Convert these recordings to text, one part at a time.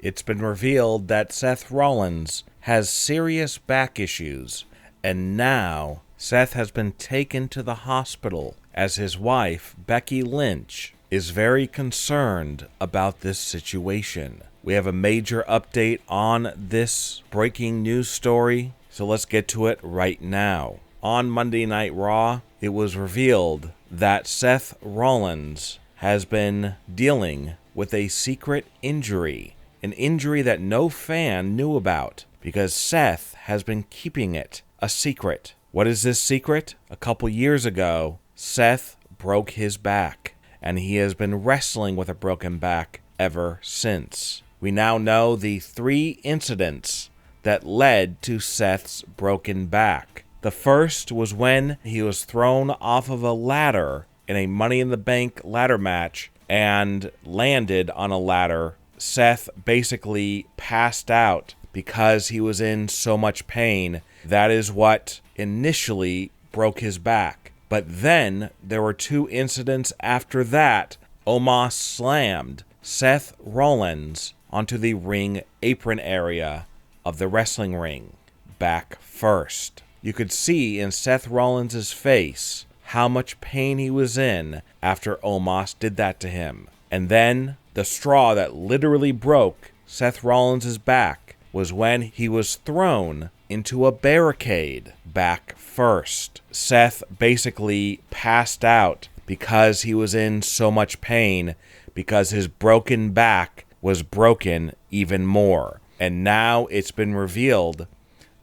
It's been revealed that Seth Rollins has serious back issues, and now Seth has been taken to the hospital as his wife, Becky Lynch, is very concerned about this situation. We have a major update on this breaking news story, so let's get to it right now. On Monday Night Raw, it was revealed that Seth Rollins has been dealing with a secret injury, an injury that no fan knew about because Seth has been keeping it a secret. What is this secret? A couple years ago, Seth broke his back, and he has been wrestling with a broken back ever since. We now know the 3 incidents that led to Seth's broken back. The first was when he was thrown off of a ladder in a Money in the Bank ladder match and landed on a ladder. Seth basically passed out because he was in so much pain. That is what initially broke his back. But then there were 2 incidents after that. Omos slammed Seth Rollins onto the ring apron area of the wrestling ring, back first. You could see in Seth Rollins' face how much pain he was in after Omos did that to him. And then the straw that literally broke Seth Rollins' back was when he was thrown into a barricade, back first. Seth basically passed out because he was in so much pain because his broken back was broken even more. And now it's been revealed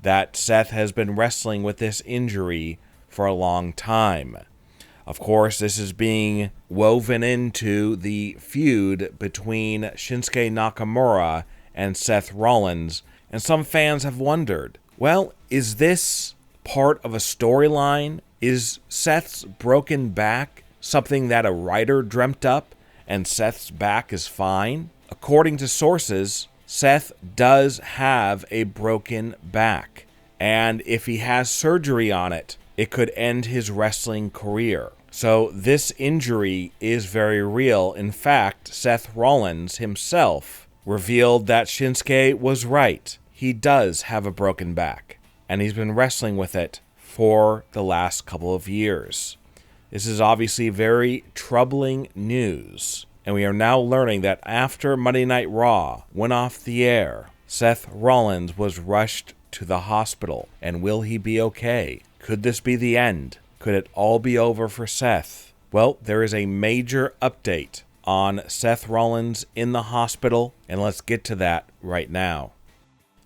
that Seth has been wrestling with this injury for a long time. Of course, this is being woven into the feud between Shinsuke Nakamura and Seth Rollins, and some fans have wondered, well, is this part of a storyline? Is Seth's broken back something that a writer dreamt up, and Seth's back is fine? According to sources, Seth does have a broken back, and if he has surgery on it, it could end his wrestling career. So this injury is very real. In fact, Seth Rollins himself revealed that Shinsuke was right. He does have a broken back, and he's been wrestling with it for the last couple of years. This is obviously very troubling news. And we are now learning that after Monday Night Raw went off the air, Seth Rollins was rushed to the hospital. And will he be okay? Could this be the end? Could it all be over for Seth? Well, there is a major update on Seth Rollins in the hospital, and let's get to that right now.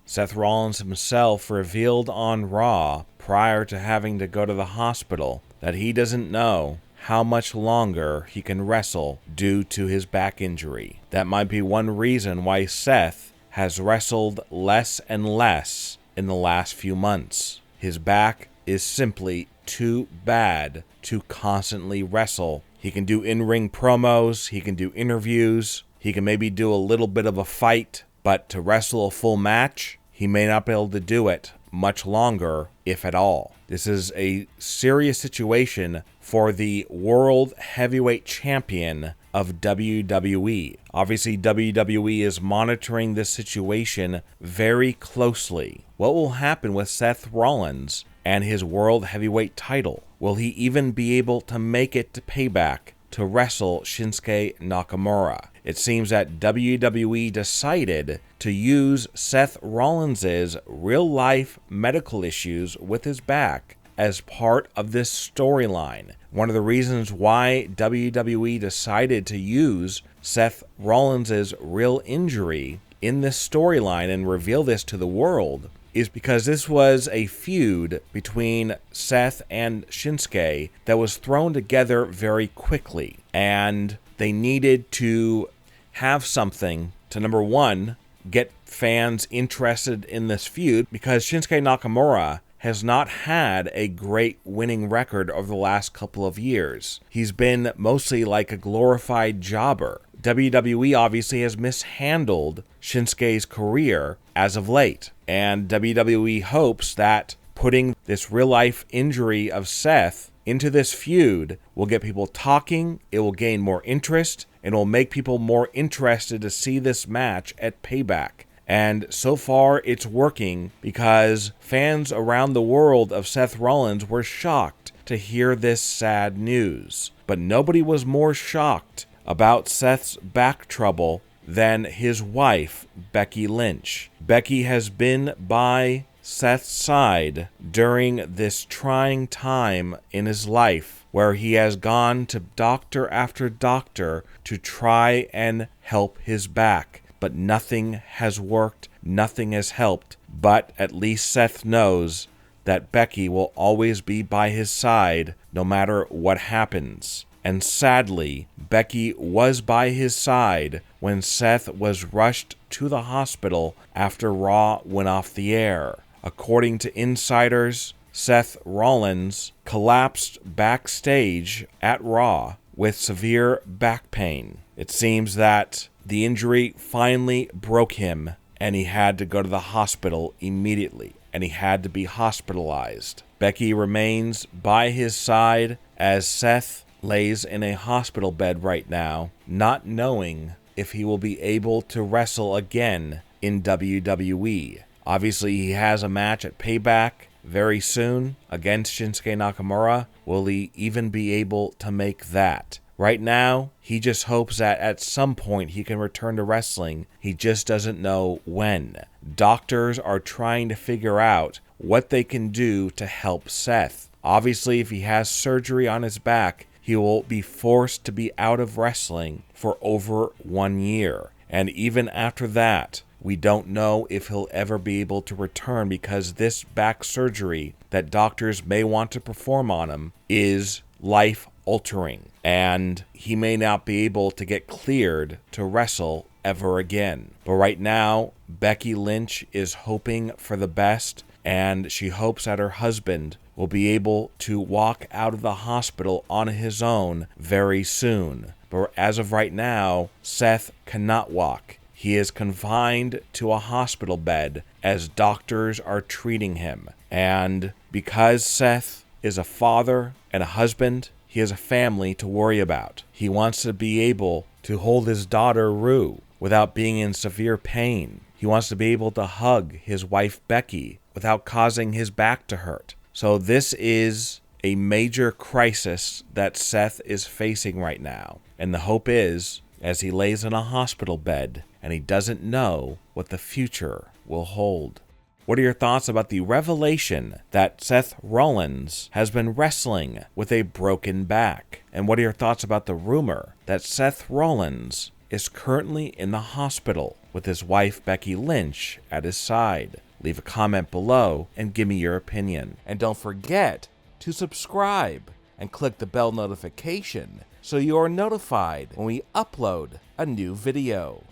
Seth Rollins himself revealed on Raw prior to having to go to the hospital that he doesn't know how much longer he can wrestle due to his back injury. That might be one reason why Seth has wrestled less and less in the last few months. His back is simply too bad to constantly wrestle. He can do in-ring promos, he can do interviews, he can maybe do a little bit of a fight, but to wrestle a full match, he may not be able to do it much longer, if at all. This is a serious situation for the World Heavyweight Champion of WWE. Obviously, WWE is monitoring this situation very closely. What will happen with Seth Rollins and his World Heavyweight title? Will he even be able to make it to Payback to wrestle Shinsuke Nakamura? It seems that WWE decided to use Seth Rollins' real-life medical issues with his back as part of this storyline. One of the reasons why WWE decided to use Seth Rollins' real injury in this storyline and reveal this to the world is because this was a feud between Seth and Shinsuke that was thrown together very quickly, and they needed to have something to, number one, get fans interested in this feud, because Shinsuke Nakamura has not had a great winning record over the last couple of years. He's been mostly like a glorified jobber. WWE obviously has mishandled Shinsuke's career as of late, and WWE hopes that putting this real-life injury of Seth into this feud will get people talking, it will gain more interest, and it will make people more interested to see this match at Payback. And so far, it's working because fans around the world of Seth Rollins were shocked to hear this sad news. But nobody was more shocked about Seth's back trouble than his wife, Becky Lynch. Becky has been by Seth's side during this trying time in his life where he has gone to doctor after doctor to try and help his back. But nothing has worked, nothing has helped. But at least Seth knows that Becky will always be by his side no matter what happens. And sadly, Becky was by his side when Seth was rushed to the hospital after Raw went off the air. According to insiders, Seth Rollins collapsed backstage at Raw with severe back pain. It seems that the injury finally broke him, and he had to go to the hospital immediately, and he had to be hospitalized. Becky remains by his side as Seth lays in a hospital bed right now, not knowing if he will be able to wrestle again in WWE. Obviously, he has a match at Payback very soon against Shinsuke Nakamura. Will he even be able to make that? Right now, he just hopes that at some point he can return to wrestling. He just doesn't know when. Doctors are trying to figure out what they can do to help Seth. Obviously, if he has surgery on his back, he will be forced to be out of wrestling for over 1 year. And even after that, we don't know if he'll ever be able to return because this back surgery that doctors may want to perform on him is life-altering, and he may not be able to get cleared to wrestle ever again. But right now, Becky Lynch is hoping for the best, and she hopes that her husband will be able to walk out of the hospital on his own very soon. But as of right now, Seth cannot walk. He is confined to a hospital bed as doctors are treating him. And because Seth is a father and a husband, he has a family to worry about. He wants to be able to hold his daughter, Rue, without being in severe pain. He wants to be able to hug his wife, Becky, without causing his back to hurt. So this is a major crisis that Seth is facing right now. And the hope is, as he lays in a hospital bed, and he doesn't know what the future will hold. What are your thoughts about the revelation that Seth Rollins has been wrestling with a broken back? And what are your thoughts about the rumor that Seth Rollins is currently in the hospital with his wife Becky Lynch at his side? Leave a comment below and give me your opinion. And don't forget to subscribe and click the bell notification so you are notified when we upload a new video.